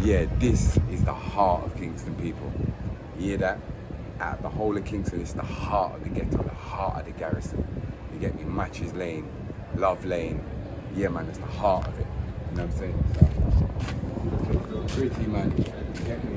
Yeah, this is the heart of Kingston, people. You hear that? Out of the whole of Kingston, it's the heart of the ghetto, the heart of the garrison. You get me? Matches Lane, Love Lane. Yeah, man, it's the heart of it. You know what I'm saying? So, pretty, man. You get me?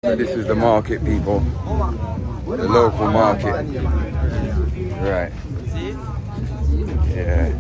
So this is the market, people. The local market. Right. Yeah.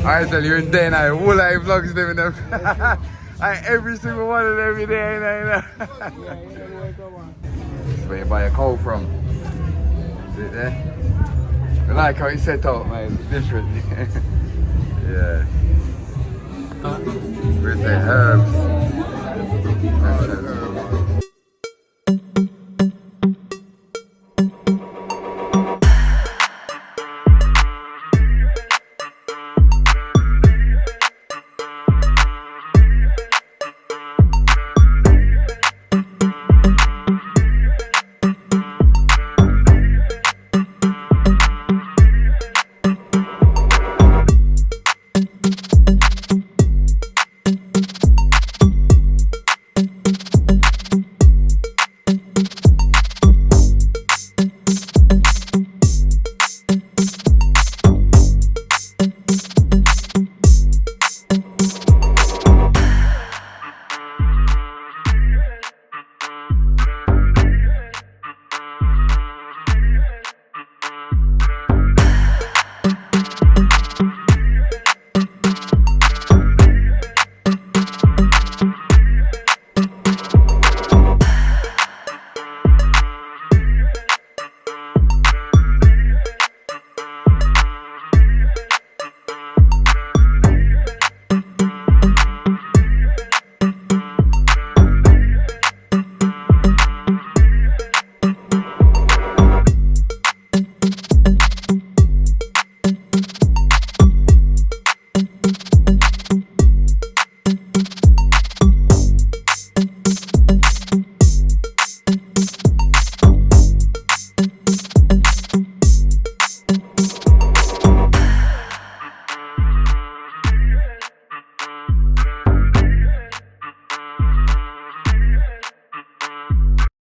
I tell you, in day and night, all I vlogs doing them. Every single one of them every day, you know. That's where you buy a coal from. See it there? I like how it's set out, man. It's different. Yeah. Where's the herbs?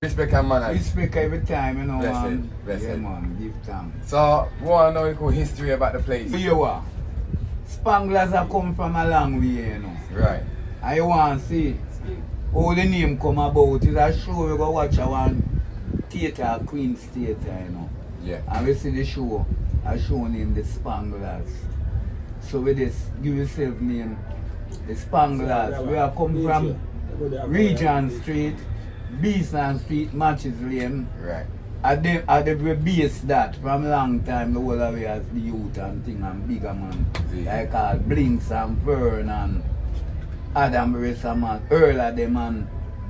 Respect and manners. Respect every time, you know, man. Bless it. Man, give thanks. So, we want to know the cool history about the place. You what? Spanglaz have come from a long way, you know. Right. I want to see how the name come about. It's a show we go watch one theatre, Queen Theatre, you know. Yeah. And we see the show. a show named the SPANGLAZ. So we just give yourself name the SPANGLAZ. We are come from Regent Street, Beeson Street, Matches Lane. Right. I base that from long time the whole of we as the youth and thing and bigger man. Like all Blinks and Fern and Adam Ressa man, Earl of them and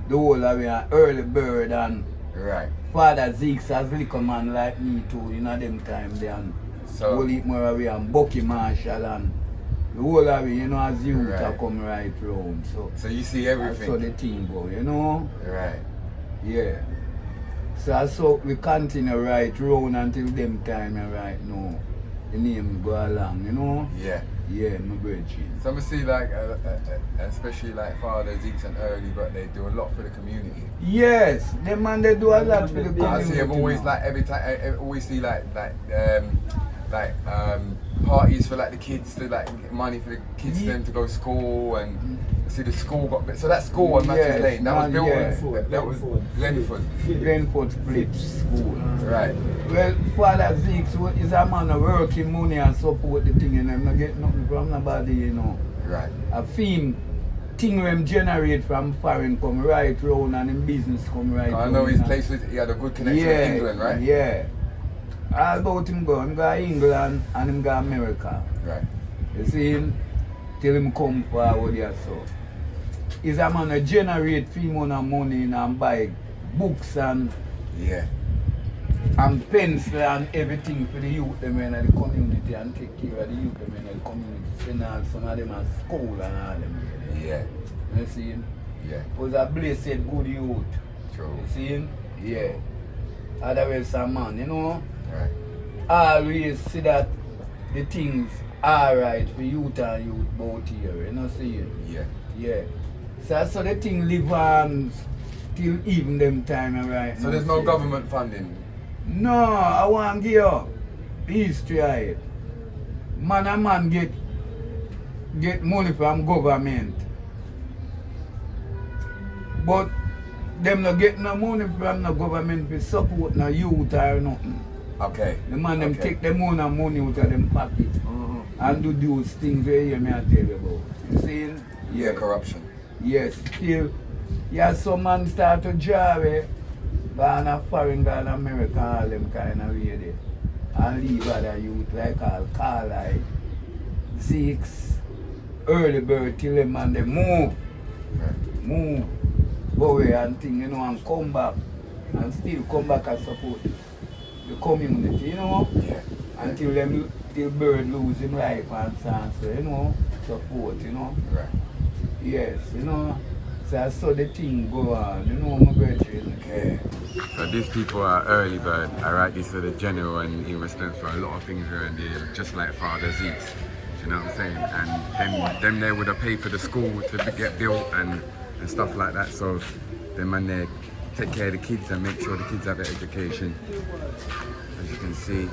the whole of we are Early Bird and Right. Father Zeeks as little man like me too, you know them time they and So whole heap more of we and Bucky Marshall and the whole of we, you know, as youth Right. are come right round. So you see that's everything. how the thing go, you know? Right. Yeah. So we continue right round until them time and right now. The name go along, you know? Yeah. Yeah, my brethren. So I see like, especially like Father Zeeks and Early, but they do a lot for the community. Yes, them man they do a lot for the community. I see them always now. like every time. I always see like parties for like the kids to like get money for the kids for them to go to school and see the school got so that school on Matthews Lane that was built that was Glenford. Glenford Flips School. Right. Well, Father Zeeks is a man of working money and support the thing and them not get nothing from nobody, you know. Right. A thing them generate from foreign come right round and in business come right round. I know his place was, he had a good connection with England, right? Yeah. All about him go. Him go England and him go America. Right. You see him? Till him come forward here so. He's a man that generate free money and buy books and pencil and everything for the youth them in the community and take care of the youth them in the community. Send out some of them at school and all them. Yeah. You see him? Yeah. Was a blessed good youth. True. You see him? Yeah. Otherwise some man, you know? Right. Always see that the things are right for youth and youth both here, you know see it? Yeah. Yeah. So the thing live on till even them time right So now, there's no see? government funding? No, I want to give you history of it. Man and man get money from government. But them not get no money from the government to support no youth or nothing. Okay. The man them take them own money out of them pocket and do those things where you may I tell you about. You see? Yeah, corruption. Yes, still, yeah, some man start to drive gone a foreign, gone America, all them kind of way there. And leave other youth like all Carlisle, Zeeks, Early Bird till them and they move, go away and thing, you know, and come back. And still come back and support the community, you know? Yeah. Until till Bird lose him life and so, you know, support, you know? Right. Yes, you know, so I saw the thing go on, you know, my brethren. Okay. So these people are Early Bird. I write this to the general and he responds for a lot of things around here, just like Father Zeeks. You know what I'm saying? And them they would have paid for the school to get built and stuff like that. So them and they take care of the kids and make sure the kids have an education. As you can see.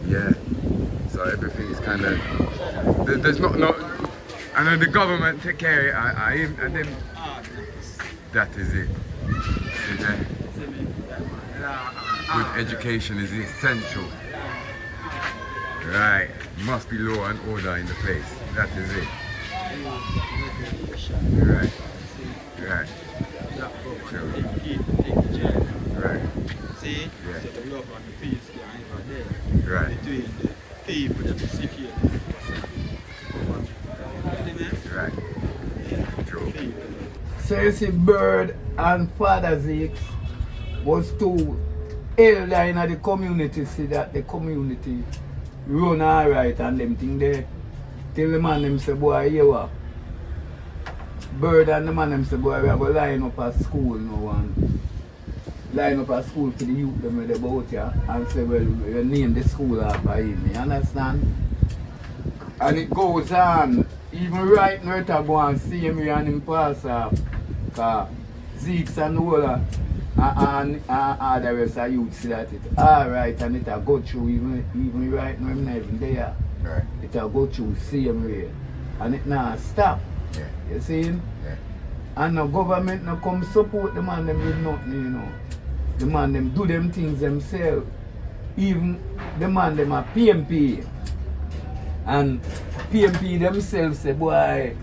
Yeah. So everything is kind of, there's not I know the government take care of it, and then that is it. Yeah. Good education is essential. Right, must be law and order in the place. That is it. Right, right. True. Right. See? Yeah. So the love and the peace behind there. Right. Between the people that are sick here. Right. True. So you see, Bird and Father Zeeks was two elder in the community, see that the community run alright and them thing there. Till the man them say, boy, you what? Bird and the man them say, boy, we are going to line up a school now and line up a school for the youth them with about here and say, well, we name the school after him, you understand? And it goes on. Even right now, it go and see me and him pass off. Because Zeeks and the whole and the rest of youth see that it alright and it go through even right now, I'm not even there. Right. It go through same way. And it now stop. Yeah. You see him? Yeah. And the government now come support the man them with nothing, you know. The man them do them things themselves. even the man them a PMP. And PMP themselves say, boy,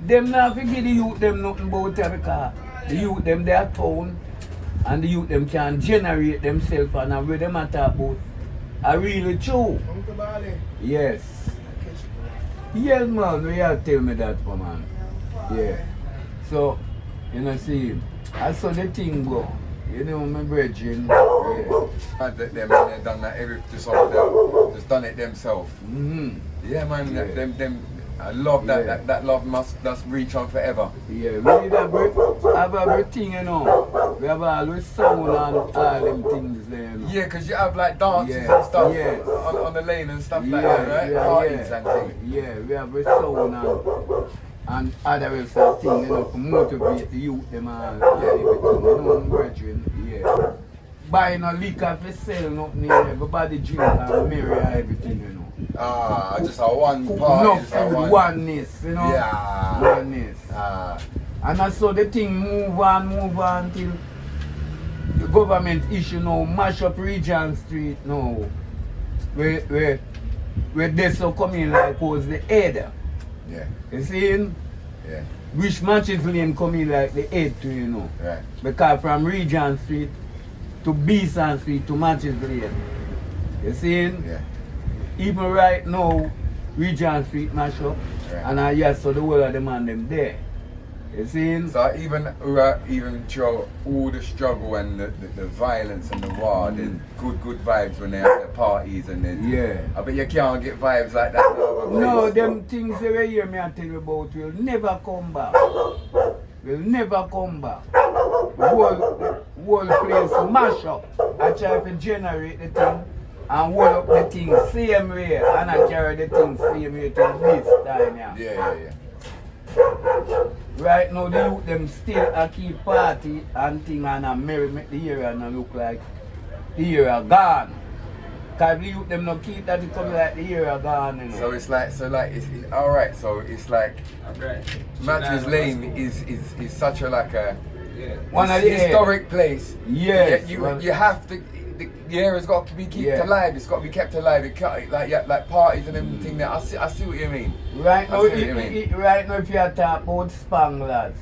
them not forget the youth them nothing about it because the youth them they are town and the youth them can generate themselves and where them a talk about are really true. Yes. Yes man, you have to tell me that man. Yeah. So, you know see, I saw the thing go. You know my brethren. Yeah. Had them they done that every just done it themselves. Yeah man, Yeah. them I love that, Yeah. that love must reach on forever. Yeah, we need have everything, you know. We have all the sound and all them things there. You know. Yeah, because you have like dances Yeah, and stuff yes. on the lane and stuff like Yes, that, right? yeah, Parties yeah. and things. Yeah, we have the sound and other else of thing, you know, to motivate the youth them and everything, you know, brethren. Yeah. Buy no liquor for sale, nothing here. Everybody drink and merry and everything, you know. Ah, just a one party. No, just a one. oneness, you know. Yeah. Oneness. Ah. And I saw the thing move on till the government issue now mash up Regent Street now. Where they so come in like was the head. Yeah, You see? yeah, Which matches lane come in like the head too, you know. right. Because from Regent Street to Beeson Street to Matches Lane. You see? Yeah, Even right now, Regent Street mash up. Right. And I yes, so the whole of them and them there. You see? So even through all the struggle and the violence and the war, there's good vibes when they have their parties and then Yeah. I bet you can't get vibes like that. No, them things they hear me I tell you about will never come back. Will never come back. Whole place mash up. I try to generate the thing and hold up the thing same way and I carry the thing same way till this time yeah. Yeah. Right now the youth them still a keep party and thing and a merry make the area and look like the area gone. Cause the youth them no keep that it come like the area gone, you know. So it's alright. So it's like Matches Lane is such a like a One of the historic place. Yes. You have to. The area's got to be kept alive. It's got to be kept alive. It can't, like parties and everything. There, I see what you mean. Right now, I see what you mean. right now, if you talk about SPANGLAZ,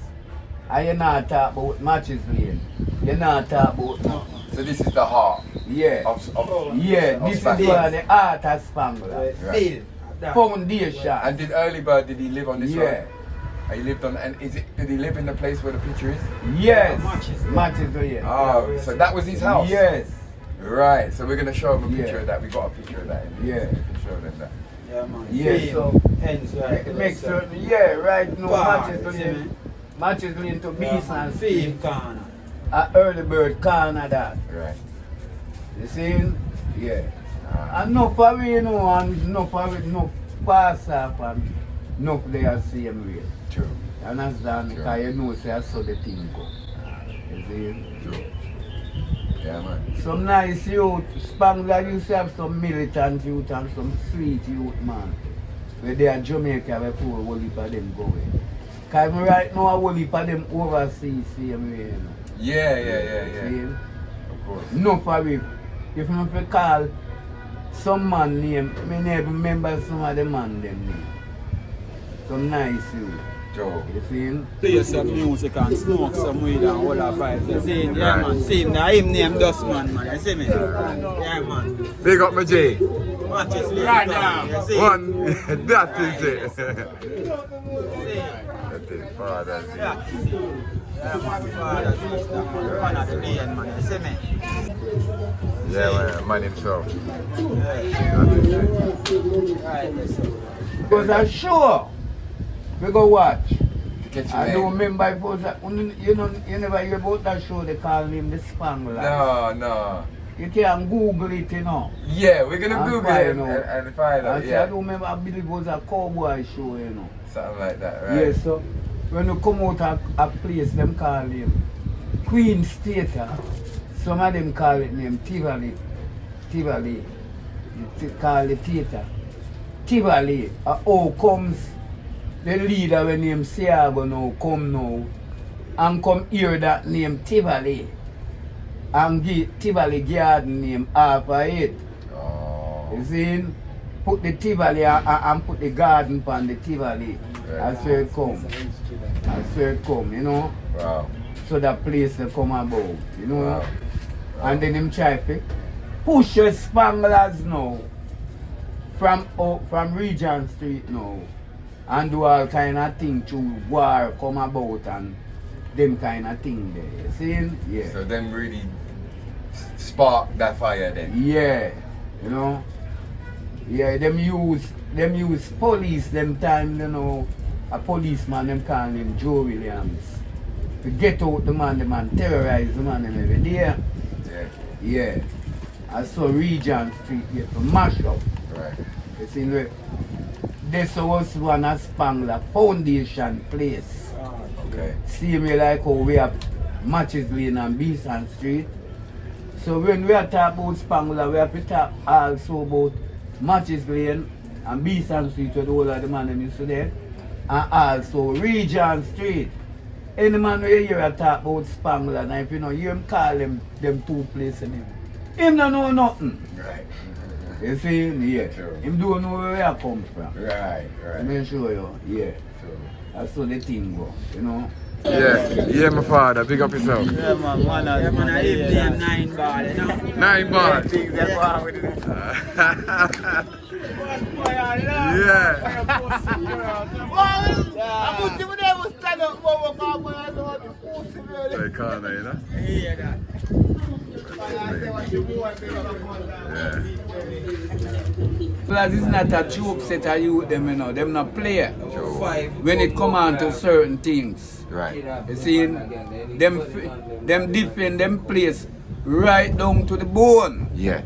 and you're not talk about Matches Lane, you're not talk about nothing. So this is the heart. Yeah. This is one of the art of SPANGLAZ. Right. Foundation. And did Early Bird? Did he live on this Yeah. road? He lived on. And did he live in the place where the picture is? Yes. Matches Lane. Oh, so that was his house. Yes. Right. So we're gonna show him a picture Yeah. of that. We got a picture of that. Yeah. We can show them that. Yeah, man. Yes. So Hence, right. it makes certain. Yeah. Right now, Bar, Matches see Lane. me? Matches Lane to Yeah, Beeson man. Street. Fame corner. A Early Bird corner that. Right. You see? Yeah. And enough for we, you know, and enough for it, enough pass off and enough they are same way. True. You understand? Sure. Because you know, say I saw the thing go. You see? True. Yeah, man. Some nice youth, SPANGLAZ used to have some militant youth and some sweet youth, man. Where they are Jamaica before a whole heap of them go away. Because right now, a whole heap of them overseas same way, you know. Yeah. See? Of course. No for it. If you call some man name, I never remember some of the man them name. Some nice youth. Joe. You see? Play some music and smoke some weed and all that vibes. You see? Yeah, man. See him now. Him name Dustman, man. You see me? Yeah, man. Big up my J. Matches Lane. Right now. You see? One. That is it. See? That is father. Yeah, man. Father, sister, man. Man of the lane, man. You see me? Yeah, man himself. Yeah. That is it. Right, listen. Because I'm sure we go watch. To catch your I don't name. remember if it was that, you never hear about that show they call him the SPANGLAZ. No. You can Google it, you know. Yeah, we're gonna And Google find it out. and find I out. say, I Yeah. don't remember, I believe it was a cowboy show, you know. Something like that, right? Yes, so when you come out of a place, them call him Queen's Theatre. Some of them call it name Tivoli. You call it theatre. Tivoli. Oh, comes the leader when name Siago now, come now. And come hear that name Tivoli. And give Tivoli garden name after it. You see? Put the Tivoli and put the garden on the Tivoli. That's where it come. That's where it come, you know. Wow. So that place will come about, you know. Wow. And then him try to push your Spanglaz now from Regent Street now and do all kind of thing to war come about and them kind of thing there. You see? Yeah. So them really spark that fire then. Yeah. You know. Yeah, them use police them time, you know. A policeman them call him Joe Williams. To get out the man terrorize the man them every day. Yeah. Yeah. And so Regent Street get to mash up. Right. You see, look, this was one of Spangler foundation place. Okay. See me like how we have Matches Lane and Beeson Street. So when we are talking about Spangler, we have to talk also about Matches Lane and Beeson Street where the whole of the man them used to there. And also Regent Street. Any man where you hear a talk about Spangler, and if you know, you him call them two places in him. Him don't know nothing. Right. You see, yeah. True. Him don't know where I come from. Right. Let me show you, yeah. True. That's how the thing go, you know. Yeah, my father, big up yourself. Yeah, man, I live name 9 ball, you know. 9 bars. Things that go on with it. Yeah. They can't, you know? Yeah, that. Yeah. Plus, it's not a joke set of youth, them, you know. Them not play. True. When it come on to certain things. Right. You see, them defend them place right down to the bone. Yeah.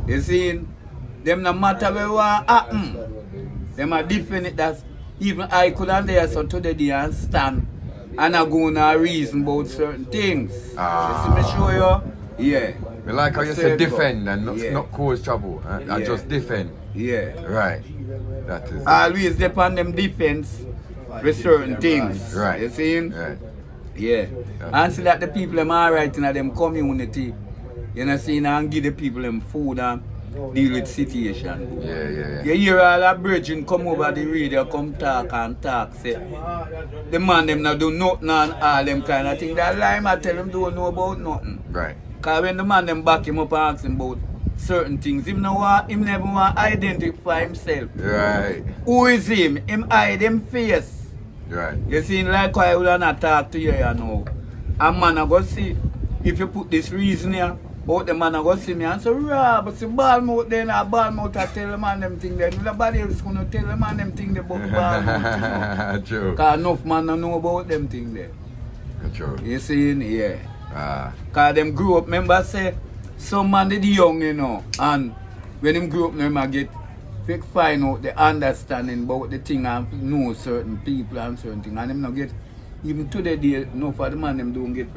You see, them no matter where what happen. Them are defend it. That's even I couldn't there so today they and stand and I go and reason about certain things. Ah. You see me show you? Yeah. We like how you say defend and not cause trouble. I Yeah. just defend. Yeah. Right. That is. Always depend them defense with certain things. Right. You see? Right. Yeah. And see that the people them alright in them community. You know, see, and give the people them food and deal with situation. Yeah. You hear all that bridging come over the radio, come talk and talk, say the man them not do nothing and all them kind of thing. That lie I tell them don't know about nothing. Right. Cause when the man them back him up and ask him about certain things, him never want to identify himself. Right. Who is him? Him hide him face. Right. You see, like I will not talk to you, you know. A man I go see, if you put this reason here, out the man I go see me and say, but see ball mouth then, a ball mouth I tell the man them thing then. Nobody else gonna tell the man them thing about ball mouth, you know. True. Cause enough man don't know about them thing there. True. You see, yeah. Ah. Cause them grew up, remember say, some man did young, you know, and when them grew up, them I get find out the understanding about the thing and know certain people and certain things. And them not get, even today, no for the man, them don't get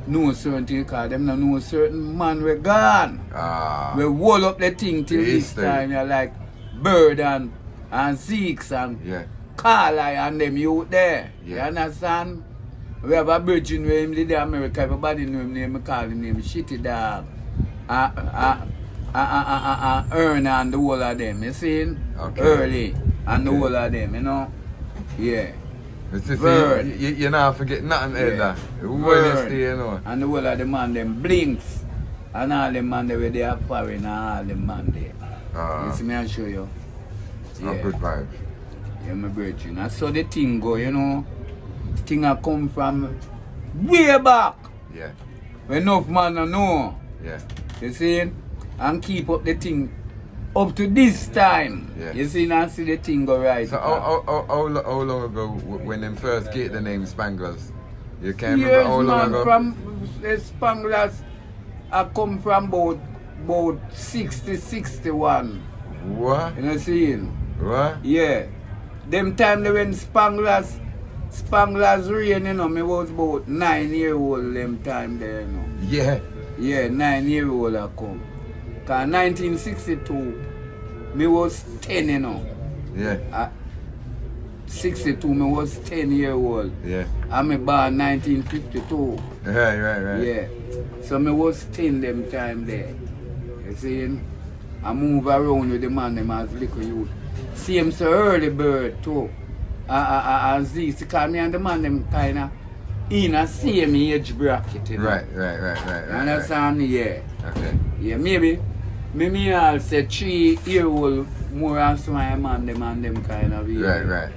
know certain things because them not know certain man we gone. Ah. We wall up the thing till this Easton. time, you like Bird and Zeeks and Yeah. Carly and them youth there. Yeah. You understand? We have a virgin with him, the America, everybody know him name, we call him name, Shitty Dog. Earn and the whole of them, you see? Okay. Early and the Okay. whole of them, you know? Yeah. It's just, Bird. you not forget nothing, Elder. When you Bird. stay, you know. And the whole of the man them blinks. And all them man there where they are foreign and all them man there. Ah. You see me, I'll show you. Some good vibes. Yeah, my virgin. And so the thing go, you know. The thing I come from way back. Yeah. When enough man I know. Yeah. You see? And keep up the thing up to this time. Yeah. You see, and see the thing go right. So how long ago when them first get the name Spanglaz? You can't remember Years, how long man, ago? from the Spanglaz, I come from about 60, 61. What? You know see? What? Yeah. Them time they when Spanglaz rain, you know, me was about 9-year-old them time there, you know. Yeah. Yeah, 9-year-old I come. Cause 1962, me was 10, you know. Yeah. 62, me was 10-year-old. Yeah. And me born 1952. Right. Yeah. So me was 10 them time there. You see? and move around with the man them as little youth. Same so early bird too. And this, because me and the man them kind of in a same age bracket. You know? Right. You understand me? Yeah. Okay. Yeah, maybe. Me all say 3-year-old more as my man them and them kind of age. Right.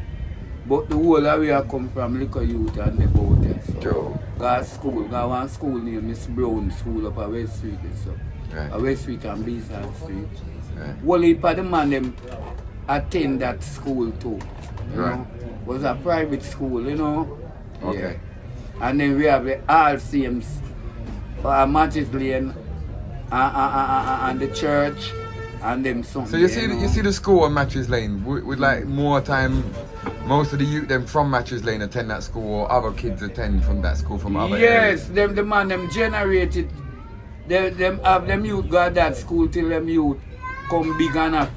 But the whole of we are come from little youth and the boat there. So. Joe. Got one school named Miss Brown School up at West Street. So. Right. At West Street and B-side Street. Right. Whole heap of the man them attend that school too. You Right. know? Was a private school, you know. Okay. Yeah. And then we have the all Saints, Matches Lane, and the church, and them something. So you see the school on Matches Lane with like more time. Most of the youth them from Matches Lane attend that school, or other kids attend from that school from other areas. Yes, the man them generated. Them have them youth go to that school till them youth come big enough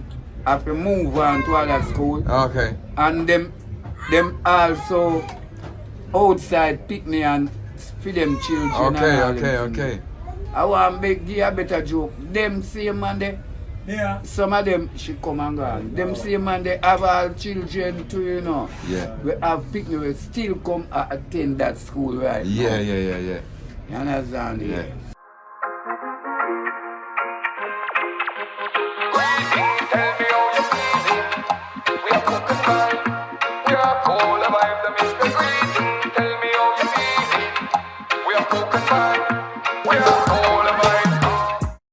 have to move on to other school. Okay. And them also outside picnic and for them children. Okay. I want to give a better joke. Them same man they, some of them should come and go. Them same man they have all children too, you know. Yeah. We have picnic, we still come and attend that school right now. Yeah. You understand? Yeah.